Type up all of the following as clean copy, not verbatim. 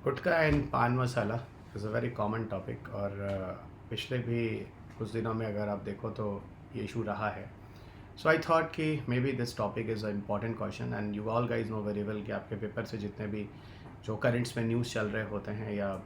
Gutkha and paan masala is a very common topic और पिछले भी कुछ दिनों में अगर आप देखो तो ये इशू रहा है। सो आई थॉट कि may be this topic is a important question and you all guys know very well कि आपके पेपर से जितने भी जो करेंट्स में न्यूज़ चल रहे होते हैं या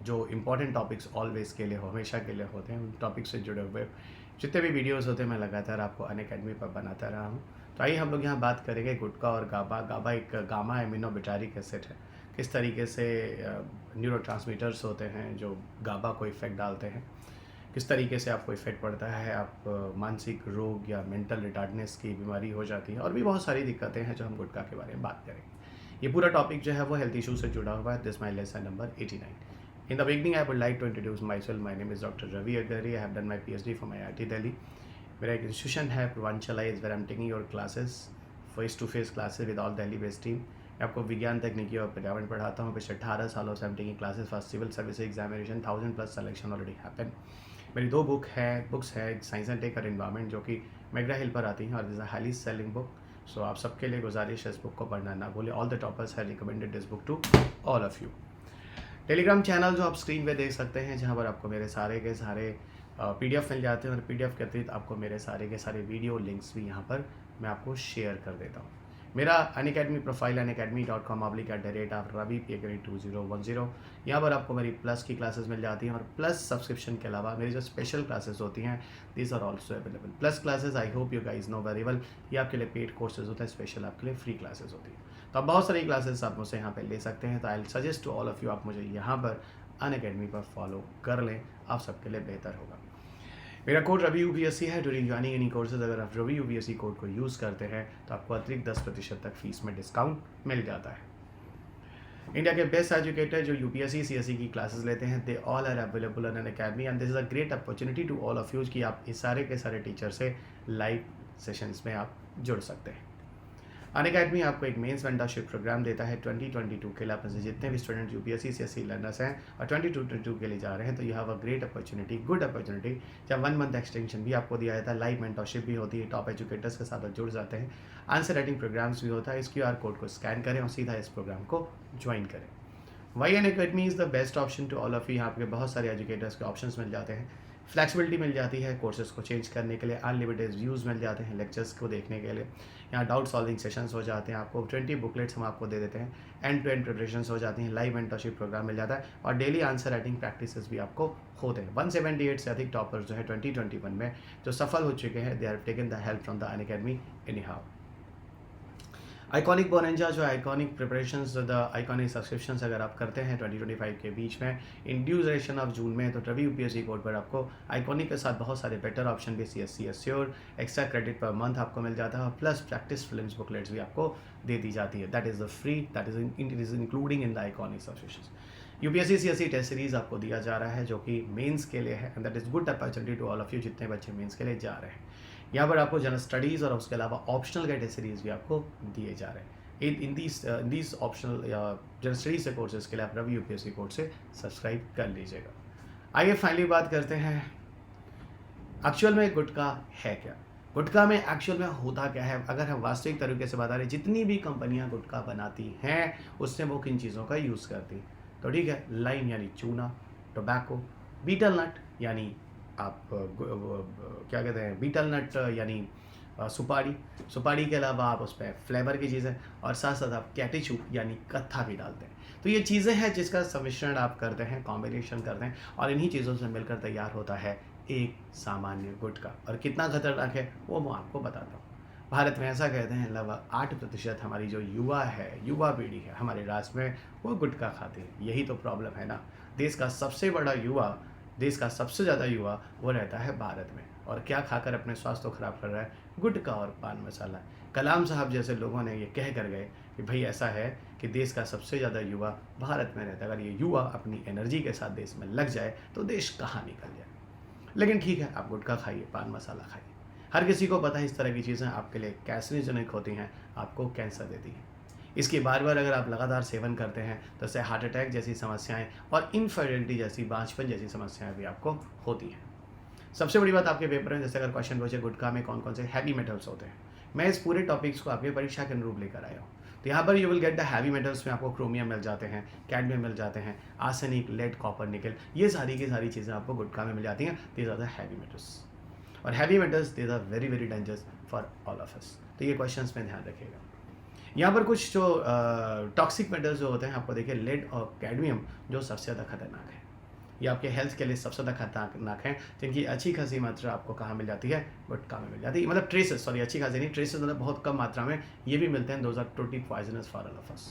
जो इम्पोर्टेंट टॉपिक्स ऑलवेज के लिए हमेशा के लिए होते हैं, उन टॉपिक से जुड़े हुए जितने भी वीडियोस होते हैं मैं लगातार आपको अनअकैडमी पर बनाता रहा हूँ। तो आइए हम लोग यहाँ बात करेंगे गुटखा और गाबा। गाबा एक गामा एमिनोबिटारिक एसिड है। किस तरीके से न्यूरोट्रांसमीटर्स होते हैं जो गाबा को इफ़ेक्ट डालते हैं, किस तरीके से आपको इफ़ेक्ट पड़ता है, आप मानसिक रोग या मेंटल रिटार्डनेस की बीमारी हो जाती है और भी बहुत सारी दिक्कतें हैं जो हम गुटखा के बारे में बात करेंगे। ये पूरा टॉपिक जो है वो हेल्थ इशू से जुड़ा हुआ है। This my lesson number 89। In the beginning, I would like to introduce myself. My name is Dr. Ravi Agarwal. I have done my PhD from IIT Delhi. मेरा एक इंस्टीट्यूशन है Purvanchal is where I'm taking your classes, face to face classes with all Delhi based team. मैं आपको विज्ञान तकनीकी और पर्यावरण पढ़ाता हूँ। पिछले 18 सालों से I'm taking classes for civil service examination, 1000+ selection already happened. मेरी दो बुक्स है साइंस एंड टेक और इन्वायरमेंट जो कि मैग्रा हिल पर आती हैं और this a highly selling book. So आप सबके लिए गुजारिश है इस बुक को पढ़ना ना भूलें। ऑल द टॉपर्स है recommended this book to all of you. Telegram channel जो आप स्क्रीन पे देख सकते हैं, जहाँ पर आपको मेरे सारे के सारे पीडीएफ मिल जाते हैं और पीडीएफ के अतिरिक्त आपको मेरे सारे के सारे वीडियो लिंक्स भी यहाँ पर मैं आपको शेयर कर देता हूँ। मेरा अनअकैडमी प्रोफाइल unacademy.com/ravi2010। यहाँ पर आपको मेरी प्लस की क्लासेस मिल जाती हैं और प्लस सब्सक्रिप्शन के अलावा मेरी जो स्पेशल क्लासेस होती हैं these are also available. Plus classes I hope you guys know very well, ये आपके लिए पेड कोर्सेज होता है, स्पेशल आपके लिए फ्री क्लासेस होती है। तो आप बहुत सारी क्लासेस आप मुझसे यहाँ पे ले सकते हैं। तो I suggest to all of you आप मुझे यहाँ पर अनअकैडमी पर फॉलो कर लें, आप सबके लिए बेहतर होगा। मेरा कोड रवि यूपीएससी है। ड्यूरिंग ज्वाइनिंग एनी कोर्सेज अगर आप रवि यूपीएससी कोड को यूज़ करते हैं तो आपको अतिरिक्त 10% तक फीस में डिस्काउंट मिल जाता है। इंडिया के बेस्ट एजुकेटर जो यूपीएससी सीएससी की क्लासेस लेते हैं, they all are available on Unacademy and this is a great opportunity to all of you कि आप इस सारे के सारे टीचर से लाइव सेशंस में आप जुड़ सकते हैं। अनअकैडमी आपको एक मेंस मेंटरशिप प्रोग्राम देता है 2022 के लिए। आप में से जितने भी स्टूडेंट यूपीएससी सीएससी लर्नर्स हैं और 2022 के लिए जा रहे हैं तो you have a great opportunity, good opportunity. जब 1 मंथ एक्सटेंशन भी आपको दिया जाता है, लाइव मेंटरशिप भी होती है, टॉप एजुकेटर्स के साथ आप जुड़ जाते हैं, आंसर राइटिंग प्रोग्राम्स भी होता है। इस QR कोड को स्कैन करें और सीधा इस प्रोग्राम को ज्वाइन करें। Why Unacademy is the best option to all of you. यहाँ पे बहुत सारे एजुकेटर्स के ऑप्शंस मिल जाते हैं, फ्लैक्सिबिलिटी मिल जाती है कोर्सेज को चेंज करने के लिए, अनलिमिटेड व्यूज़ मिल जाते हैं लेक्चर्स को देखने के लिए। यहाँ डाउट सॉल्विंग सेशंस हो जाते हैं, आपको 20 बुकलेट्स हम आपको दे देते हैं, एंड टू एंड प्रिपरेशंस हो जाती हैं, लाइव मेंटरशिप प्रोग्राम मिल जाता है और डेली आंसर राइटिंग प्रैक्टिसेस भी आपको होते हैं। 178 से अधिक टॉपर्स जो है 2021 में जो सफल हो चुके हैं, they are taken the help from the Unacademy anyhow. Iconic bonanza जो iconic preparations the iconic subscriptions अगर आप करते हैं 2025 के बीच में इन ड्यूरेशन ऑफ जून में, तो रवि यूपीएससी कोड पर आपको आइकॉनिक के साथ बहुत सारे बेटर ऑप्शन भी CSC assure, extra credit per month आपको मिल जाता है और प्लस प्रैक्टिस फिल्म्स बुकलेट्स भी आपको दे दी जाती है। That is the free, that is including in the iconic subscriptions. UPSC CSC test series आपको दिया जा रहा है जो कि मेंस के लिए है and that is good opportunity to all of you जितने बच्चे मेंस के लिए जा रहे हैं। यहाँ पर आपको जनरल स्टडीज़ और उसके अलावा ऑप्शनल के टेस्ट सीरीज़ भी आपको दिए जा रहे हैं। इन दीज ऑप्शनल या जनरल स्टडीज के कोर्सेज के लिए आप रवि यूपीएससी कोड से सब्सक्राइब कर लीजिएगा। आइए फाइनली बात करते हैं एक्चुअल में गुटखा है क्या। गुटखा में एक्चुअल में होता क्या है। अगर हम वास्तविक तरीके से बता रहे, जितनी भी कंपनियां गुटखा बनाती हैं उससे वो किन चीज़ों का यूज़ करती हैं। तो ठीक है, लाइम यानी चूना, टोबैको, बीटल नट यानी आप क्या कहते हैं, बीटल नट यानी सुपारी के अलावा आप उस पर फ्लेवर की चीज़ें और साथ साथ आप कैटेचू यानी कत्था भी डालते हैं। तो ये चीज़ें हैं जिसका सम्मिश्रण आप करते हैं, कॉम्बिनेशन करते हैं और इन्हीं चीज़ों से मिलकर तैयार होता है एक सामान्य गुटखा। और कितना खतरनाक है वो मैं आपको बताता हूँ। भारत में ऐसा कहते हैं लगभग 8% हमारी जो युवा पीढ़ी है हमारे राज्य में वो गुटखा खाते हैं। यही तो प्रॉब्लम है ना। देश का सबसे बड़ा युवा, देश का सबसे ज़्यादा युवा वो रहता है भारत में और क्या खाकर अपने स्वास्थ्य को खराब कर रहा है, गुटखा और पान मसाला। कलाम साहब जैसे लोगों ने ये कह कर गए कि भाई ऐसा है कि देश का सबसे ज़्यादा युवा भारत में रहता है, अगर ये युवा अपनी एनर्जी के साथ देश में लग जाए तो देश कहाँ निकल जाए। लेकिन ठीक है, आप गुटखा खाइए, पान मसाला खाइए। हर किसी को पता है इस तरह की चीज़ें आपके लिए कैंसरजनक होती हैं, आपको कैंसर देती हैं। इसकी बार बार अगर आप लगातार सेवन करते हैं तो इससे हार्ट अटैक जैसी समस्याएं और इनफर्टिलिटी जैसी, बांझपन जैसी समस्याएं भी आपको होती हैं। सबसे बड़ी बात आपके पेपर में जैसे अगर क्वेश्चन पूछे गुटखा में कौन कौन से हैवी मेटल्स होते हैं, मैं इस पूरे टॉपिक्स को आपके परीक्षा के अनुरूप लेकर आया हूँ। तो यहाँ पर you will get the heavy metals में आपको क्रोमियम मिल जाते हैं, कैडमियम मिल जाते हैं, आर्सेनिक, लेड, कॉपर, निकल, ये सारी की सारी चीज़ें आपको गुटखा में मिल जाती हैं। These are the heavy metals, और heavy metals these are very very dangerous for all of us. तो ये क्वेश्चंस में ध्यान रखिएगा। यहाँ पर कुछ जो टॉक्सिक मेटल्स जो होते हैं आपको देखिए, लेड और कैडमियम जो सबसे ज़्यादा खतरनाक है, ये आपके हेल्थ के लिए सबसे ज़्यादा खतरनाक है, जिनकी अच्छी खासी मात्रा आपको कहाँ मिल जाती है, गुटखा में मिल जाती है। मतलब ट्रेसेस, सॉरी अच्छी खासी नहीं, ट्रेसेस मतलब बहुत कम मात्रा में ये भी मिलते हैं। Those are totally poisonous for all of us.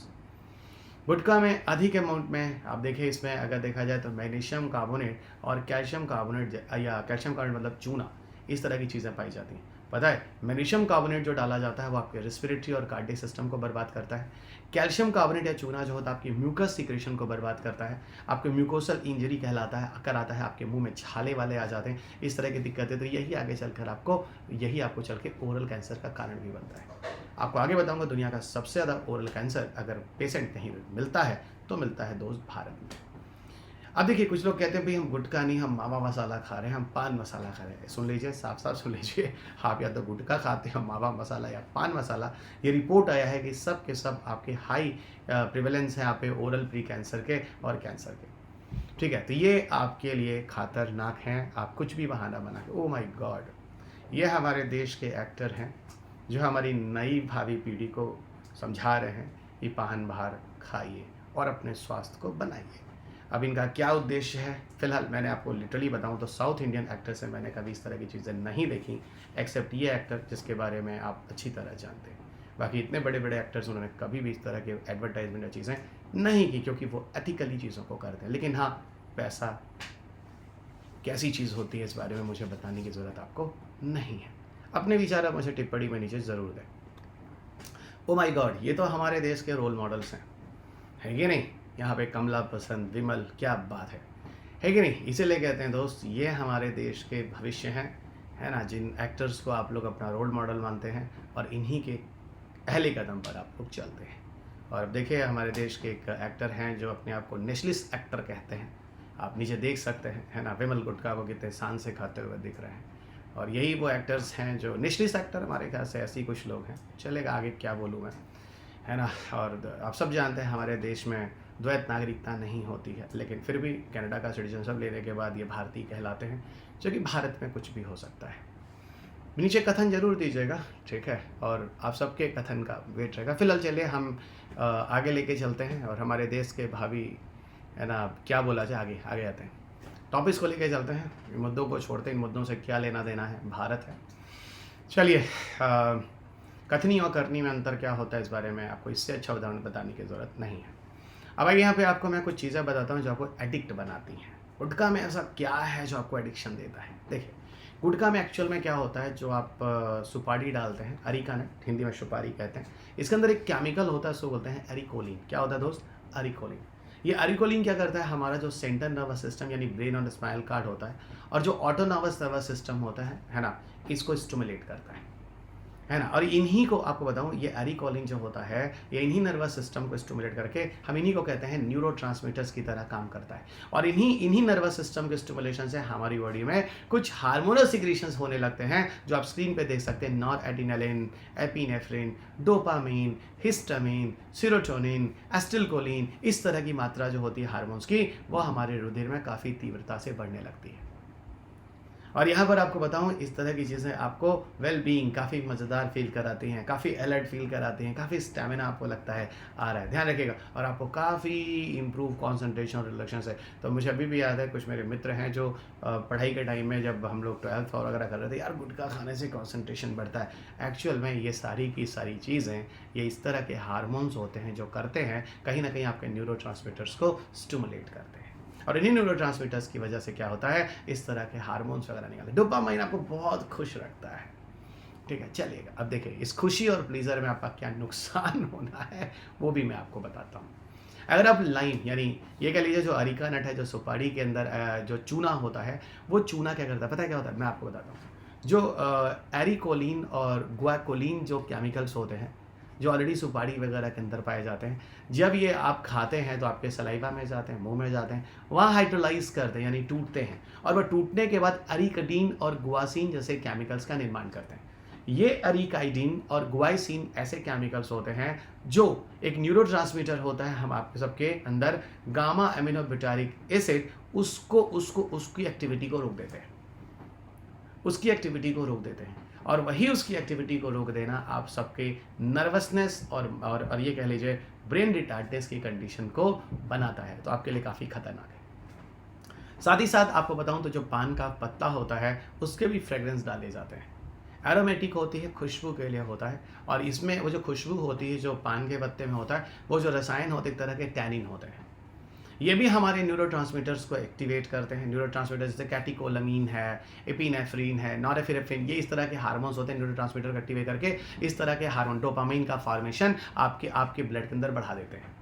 Gutkha में अधिक अमाउंट में आप देखिए, इसमें अगर देखा जाए तो मैग्नीशियम कार्बोनेट और कैल्शियम कार्बोनेट, या कैल्शियम कार्बोनेट मतलब चूना, इस तरह की चीज़ें पाई जाती हैं। पता है, मैग्नीशियम कार्बोनेट जो डाला जाता है वो आपके रेस्पिरेटरी और कार्डियक सिस्टम को बर्बाद करता है। कैल्शियम कार्बोनेट या चूना जो होता है आपकी म्यूकस सिक्रेशन को बर्बाद करता है, आपके म्यूकोसल इंजरी कहलाता है, कराता है, आपके मुंह में छाले वाले आ जाते हैं, इस तरह की दिक्कतें। तो यही आगे चलकर आपको चल के ओरल कैंसर का कारण भी बनता है। आपको आगे बताऊंगा, दुनिया का सबसे ज़्यादा ओरल कैंसर अगर पेशेंट कहीं मिलता है तो मिलता है दोस्त भारत में। अब देखिए, कुछ लोग कहते हैं भाई हम गुटखा नहीं, हम मावा मसाला खा रहे हैं, हम पान मसाला खा रहे हैं। सुन लीजिए, साफ साफ सुन लीजिए, आप या तो गुटखा खाते हो, मावा मसाला या पान मसाला। ये रिपोर्ट आया है कि सब के सब आपके हाई प्रिवेलेंस है यहाँ पे ओरल प्री कैंसर के और कैंसर के। ठीक है, तो ये आपके लिए खतरनाक हैं। आप कुछ भी बहाना बना के, ओ माई गॉड, ये हमारे देश के एक्टर हैं जो हमारी नई भावी पीढ़ी को समझा रहे हैं कि पान बाहर खाइए और अपने स्वास्थ्य को बनाइए। अब इनका क्या उद्देश्य है, फिलहाल मैंने आपको लिटरली बताऊं तो साउथ इंडियन एक्टर से मैंने कभी इस तरह की चीज़ें नहीं देखी, एक्सेप्ट ये एक्टर जिसके बारे में आप अच्छी तरह जानते हैं। बाकी इतने बड़े बड़े एक्टर्स उन्होंने कभी भी इस तरह के एडवर्टाइजमेंट या चीज़ें नहीं की, क्योंकि वो एथिकली चीज़ों को करते हैं। लेकिन हाँ, पैसा कैसी चीज़ होती है इस बारे में मुझे बताने की ज़रूरत आपको नहीं है। अपने विचार आप मुझे टिप्पणी में नीचे ज़रूर दें। ओ माय गॉड, ये तो हमारे देश के रोल मॉडल्स हैं, है कि नहीं? यहाँ पे कमला पसंद, विमल, क्या बात है कि नहीं? इसीलिए कहते हैं दोस्त, ये हमारे देश के भविष्य हैं, है ना, जिन एक्टर्स को आप लोग अपना रोल मॉडल मानते हैं, और इन्हीं के पहले कदम पर आप लोग चलते हैं। और अब देखिए, हमारे देश के एक एक्टर हैं जो अपने आप को नेशनलिस्ट एक्टर कहते हैं, आप नीचे देख सकते हैं, है ना, विमल गुटखा को कितने शान से खाते हुए दिख रहे हैं। और यही वो एक्टर्स हैं जो नेशनलिस्ट एक्टर, हमारे ख्याल से ऐसे ही कुछ लोग हैं। चलेगा, आगे क्या बोलूँ मैं, है ना। और आप सब जानते हैं हमारे देश में द्वैत नागरिकता नहीं होती है, लेकिन फिर भी कनाडा का सिटीजनशिप लेने के बाद ये भारतीय कहलाते हैं, जो कि भारत में कुछ भी हो सकता है। नीचे कथन जरूर दीजिएगा, ठीक है, और आप सबके कथन का वेट रहेगा। फिलहाल चलिए हम आगे लेके चलते हैं, और हमारे देश के भावी, है ना, क्या बोला जाए, आगे आगे आते हैं, टॉपिक्स को लेके चलते हैं। इन मुद्दों को छोड़ते हैं, इन मुद्दों से क्या लेना देना है, भारत है। चलिए, कथनी और करनी में अंतर क्या होता है, इस बारे में आपको इससे अच्छा उदाहरण बताने की ज़रूरत नहीं है। अब आइए, यहाँ पे आपको मैं कुछ चीज़ें बताता हूँ जो आपको एडिक्ट बनाती हैं। गुटखा में ऐसा क्या है जो आपको एडिक्शन देता है? देखिए, गुटखा में एक्चुअल में क्या होता है, जो आप सुपारी डालते हैं, अरिका नट, हिंदी में सुपारी कहते हैं, इसके अंदर एक केमिकल होता है, उसको बोलते हैं एरिकोलिन। क्या होता है दोस्त? अरिकोलिन। ये अरिकोलिन क्या करता है, हमारा जो सेंट्रल नर्वस सिस्टम यानी ब्रेन और स्पाइनल कॉर्ड होता है, और जो ऑटोनॉमस नर्वस सिस्टम होता है ना, इसको स्टिमुलेट करता है ना। और इन्हीं को आपको बताऊं, ये एरिकोलिन जो होता है, ये इन्हीं नर्वस सिस्टम को स्टिमुलेट करके, हम इन्हीं को कहते हैं न्यूरोट्रांसमीटर्स की तरह काम करता है। और इन्हीं नर्वस सिस्टम के स्टिमुलेशन से हमारी बॉडी में कुछ हार्मोनल सिक्रीशंस होने लगते हैं, जो आप स्क्रीन पे देख सकते हैं। Noradrenaline, epinephrine, dopamine, histamine, serotonin, acetylcholine, इस तरह की मात्रा जो होती है हार्मोन्स की, वो हमारे रुधिर में काफ़ी तीव्रता से बढ़ने लगती है। और यहाँ पर आपको बताऊँ, इस तरह की चीज़ें आपको वेल बीइंग, काफ़ी मज़ेदार फील कराती हैं, काफ़ी अलर्ट फील कराती हैं, काफ़ी स्टेमिना आपको लगता है आ रहा है, ध्यान रखिएगा। और आपको काफ़ी इम्प्रूव कॉन्सेंट्रेशन और रिलेक्शन से। तो मुझे अभी भी याद है, कुछ मेरे मित्र हैं जो पढ़ाई के टाइम में, जब हम लोग 12th वगैरह कर रहे थे, यार गुटखा खाने से कॉन्सेंट्रेशन बढ़ता है। एक्चुअल में ये सारी की सारी चीज़ें, ये इस तरह के हार्मोन्स होते हैं जो करते हैं, कहीं ना कहीं आपके न्यूरोट्रांसमीटर्स को स्टिमुलेट करते हैं। और इन्हीं न्यूरोट्रांसमीटर्स की वजह से क्या होता है, इस तरह के हार्मोन्स वगैरह निकलते हैं। डोपामाइन आपको बहुत खुश रखता है, ठीक है। चलिएगा, अब देखिए, इस खुशी और प्लीजर में आपका क्या नुकसान होना है, वो भी मैं आपको बताता हूँ। अगर आप लाइम, यानी ये कह लीजिए जो अरिका नट है, जो सुपारी के अंदर जो चूना होता है, वो चूना क्या करता है, पता है क्या होता है? मैं आपको बताता हूँ। जो एरिकोलिन और गुआकोलिन जो केमिकल्स होते हैं, जो ऑलरेडी सुपारी वगैरह के अंदर पाए जाते हैं, जब ये आप खाते हैं तो आपके सलाइवा में जाते हैं, मुंह में जाते हैं, वहाँ हाइड्रोलाइज करते हैं, यानी टूटते हैं, और वह टूटने के बाद अरिकटीन और गुआसिन जैसे केमिकल्स का निर्माण करते हैं। ये अरिकाइडिन और ग्वाइसिन ऐसे केमिकल्स होते हैं जो एक न्यूरोट्रांसमीटर होता है हम आपके सबके अंदर, गामा एमिनोब्यूटारिक एसिड, उसको उसको उसकी एक्टिविटी को रोक देते हैं, उसकी एक्टिविटी को रोक देते हैं। और वही उसकी एक्टिविटी को रोक देना आप सबके नर्वसनेस और ये कह लीजिए ब्रेन रिटार्डनेस की कंडीशन को बनाता है, तो आपके लिए काफ़ी खतरनाक है। साथ ही साथ आपको बताऊं तो जो पान का पत्ता होता है उसके भी फ्रेग्रेंस डाले जाते हैं, एरोमेटिक होती है, खुशबू के लिए होता है। और इसमें वो जो खुशबू होती है जो पान के पत्ते में होता है, वो जो रसायन होते हैं एक तरह के टैनिन होते हैं, ये भी हमारे न्यूरोट्रांसमीटर्स को एक्टिवेट करते हैं। न्यूरोट्रांसमीटर जैसे कैटेकोलामीन है, एपिनेफ्रिन है, नॉरेपिनेफ्रिन, ये इस तरह के हार्मोन्स होते हैं न्यूरोट्रांसमीटर को एक्टिवेट करके इस तरह के हार्मोन डोपामाइन का फॉर्मेशन आपके ब्लड के अंदर बढ़ा देते हैं।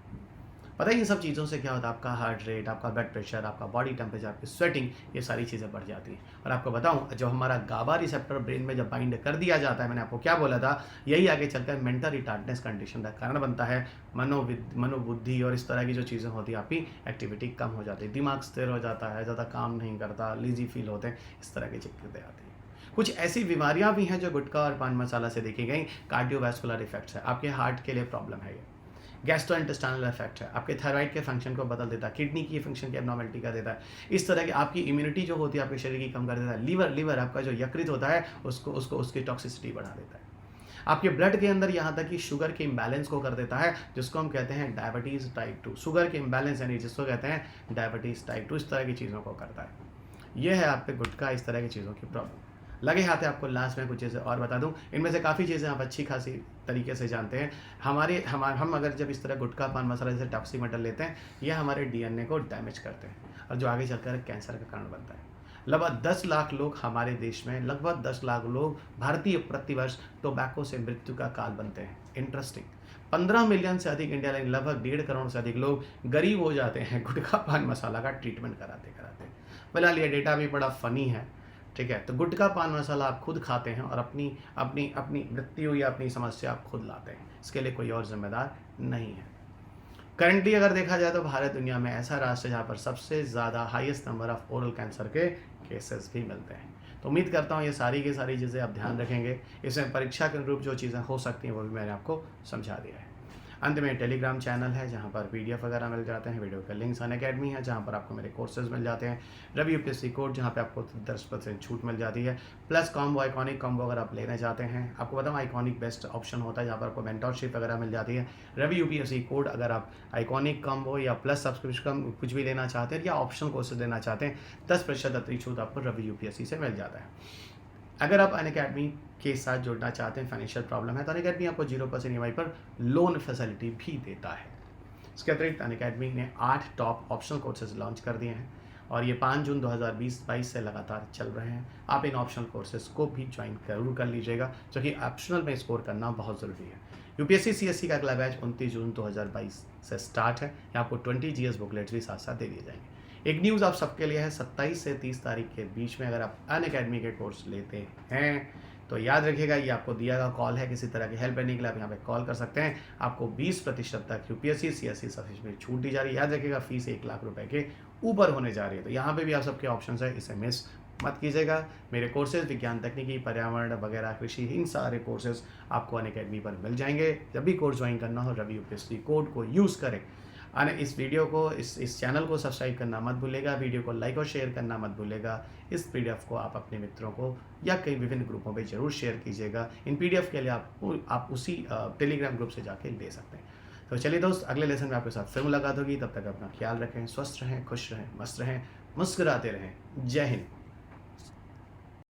पता है इन सब चीज़ों से क्या होता है, आपका हार्ट रेट, आपका ब्लड प्रेशर, आपका बॉडी टेम्परेचर, आपकी स्वेटिंग, ये सारी चीज़ें बढ़ जाती हैं। और आपको बताऊं जो हमारा गाबा रिसेप्टर ब्रेन में जब बाइंड कर दिया जाता है, मैंने आपको क्या बोला था, यही आगे चलकर मेंटल रिटार्डनेस कंडीशन का कारण बनता है। मनोबुद्धि और इस तरह की जो चीज़ें होती हैं आपकी एक्टिविटी कम हो जाती है, दिमाग स्थिर हो जाता है, ज़्यादा काम नहीं करता, लीजी फील होते हैं, इस तरह की दिक्कतें आती हैं। कुछ ऐसी बीमारियां भी हैं जो गुटखा और पान मसाला से देखी गई। कार्डियोवैस्कुलर इफेक्ट्स है, आपके हार्ट के लिए प्रॉब्लम है ये। गैस्ट्रोइंटेस्टाइनल इफेक्ट है, आपके थायराइड के फंक्शन को बदल देता है, किडनी की फंक्शन की एबनॉर्मलिटी कर देता है, इस तरह की आपकी इम्यूनिटी जो होती है आपके शरीर की कम कर देता है। लीवर आपका जो यकृत होता है उसकी टॉक्सिसिटी बढ़ा देता है। आपके ब्लड के अंदर यहाँ तक कि शुगर के इम्बैलेंस को कर देता है, जिसको हम कहते हैं डायबिटीज़ टाइप 2। शुगर के इम्बैलेंस यानी जिसको कहते हैं डायबिटीज़ टाइप 2, इस तरह की चीज़ों को करता है। यह है आपके गुटखा, इस तरह की चीज़ों की प्रॉब्लम। लगे हाथ है आपको लास्ट में कुछ चीज़ें और बता दूं, इनमें से काफ़ी चीज़ें आप अच्छी खासी तरीके से जानते हैं। हम अगर जब इस तरह गुटखा पान मसाला जैसे टॉक्सिक मेटल लेते हैं, यह हमारे डीएनए को डैमेज करते हैं और जो आगे चलकर कैंसर का कारण बनता है। लगभग 10 लाख लोग हमारे देश में, लगभग 10 लाख लोग भारतीय प्रतिवर्ष टोबैको से मृत्यु का काल बनते हैं। इंटरेस्टिंग। 15 मिलियन से अधिक इंडिया में, लगभग 1.5 करोड़ से अधिक लोग गरीब हो जाते हैं गुटखा पान मसाला का ट्रीटमेंट कराते कराते। फिलहाल ये डेटा भी बड़ा फनी है, ठीक है। तो गुटखा पान मसाला आप खुद खाते हैं और अपनी अपनी अपनी मृत्यु या अपनी समस्या आप खुद लाते हैं, इसके लिए कोई और जिम्मेदार नहीं है। करंटली अगर देखा जाए तो भारत दुनिया में ऐसा राष्ट्र है जहाँ पर सबसे ज़्यादा highest number of oral cancer के केसेस भी मिलते हैं। तो उम्मीद करता हूँ ये सारी की सारी चीज़ें आप ध्यान रखेंगे। इसमें परीक्षा के अनुरूप जो चीज़ें हो सकती हैं वो भी मैंने आपको समझा दिया है। अंत में टेलीग्राम चैनल है जहाँ पर PDF वगैरह मिल जाते हैं, वीडियो के लिंक्स, अनअकैडमी है जहाँ पर आपको मेरे कोर्सेज मिल जाते हैं, रवि UPSC कोड जहाँ पे आपको 10% छूट मिल जाती है, प्लस कॉम्बो, आइकॉनिक कॉम्बो अगर आप लेना चाहते हैं। आपको बताऊँ आइकॉनिक बेस्ट ऑप्शन होता है जहाँ पर आपको मेंटरशिप वगैरह मिल जाती है। रवि UPSC कोड अगर आप आइकॉनिक कॉम्बो या प्लस सब्सक्रिप्शन कुछ भी लेना चाहते हैं या ऑप्शनल कोर्सेज लेना चाहते हैं, 10% अतिरिक्त छूट आपको रवि UPSC से मिल जाता है। अगर आप अनअकैडमी के साथ जुड़ना चाहते हैं, फाइनेंशियल प्रॉब्लम है, तो अनअकैडमी आपको 0% EMI पर लोन फैसिलिटी भी देता है। इसके अतिरिक्त अनअकैडमी ने 8 टॉप ऑप्शनल कोर्सेज लॉन्च कर दिए हैं और ये 5 जून 2020-22 से लगातार चल रहे हैं। आप इन ऑप्शनल कोर्सेज को भी ज्वाइन जरूर कर लीजिएगा, जो कि ऑप्शनल में स्कोर करना बहुत ज़रूरी है। UPSC CSC का अगला बैच 29 जून 2022 से स्टार्ट है। यहाँ आपको 20 GS बुकलेट्स भी साथ साथ दे दिए जाएंगे। एक न्यूज़ आप सबके लिए है, 27 से 30 तारीख के बीच में अगर आप अनअकैडमी के कोर्स लेते हैं तो याद रखिएगा ये आपको दिया गया कॉल है। किसी तरह की हेल्प लेने के लिए आप यहाँ पे कॉल कर सकते हैं। आपको 20% तक UPSC CSC सब्सिडी में छूट दी जा रही है। याद रखिएगा फीस 1 लाख रुपए के ऊपर होने जा रही है। तो यहाँ पे भी आप सबके ऑप्शन है, इसे मिस मत कीजिएगा। मेरे कोर्सेज विज्ञान, तकनीकी, पर्यावरण वगैरह, कृषि, इन सारे कोर्सेज आपको अनअकैडमी पर मिल जाएंगे। जब भी कोर्स ज्वाइन करना हो रवि UPSC कोड को यूज़ करें। इस वीडियो को, इस चैनल को सब्सक्राइब करना मत भूलेगा, वीडियो को लाइक और शेयर करना मत भूलेगा। इस PDF को आप अपने मित्रों को या कई विभिन्न ग्रुपों में ज़रूर शेयर कीजिएगा। इन PDF के लिए आप उसी टेलीग्राम ग्रुप से जाके ले सकते हैं। तो चलिए दोस्त, अगले लेसन में आपके साथ फिर मुलाकात होगी। तब तक अपना ख्याल रखें, स्वस्थ रहें, खुश रहें, मस्त रहें, मुस्कुराते रहें। जय हिंद।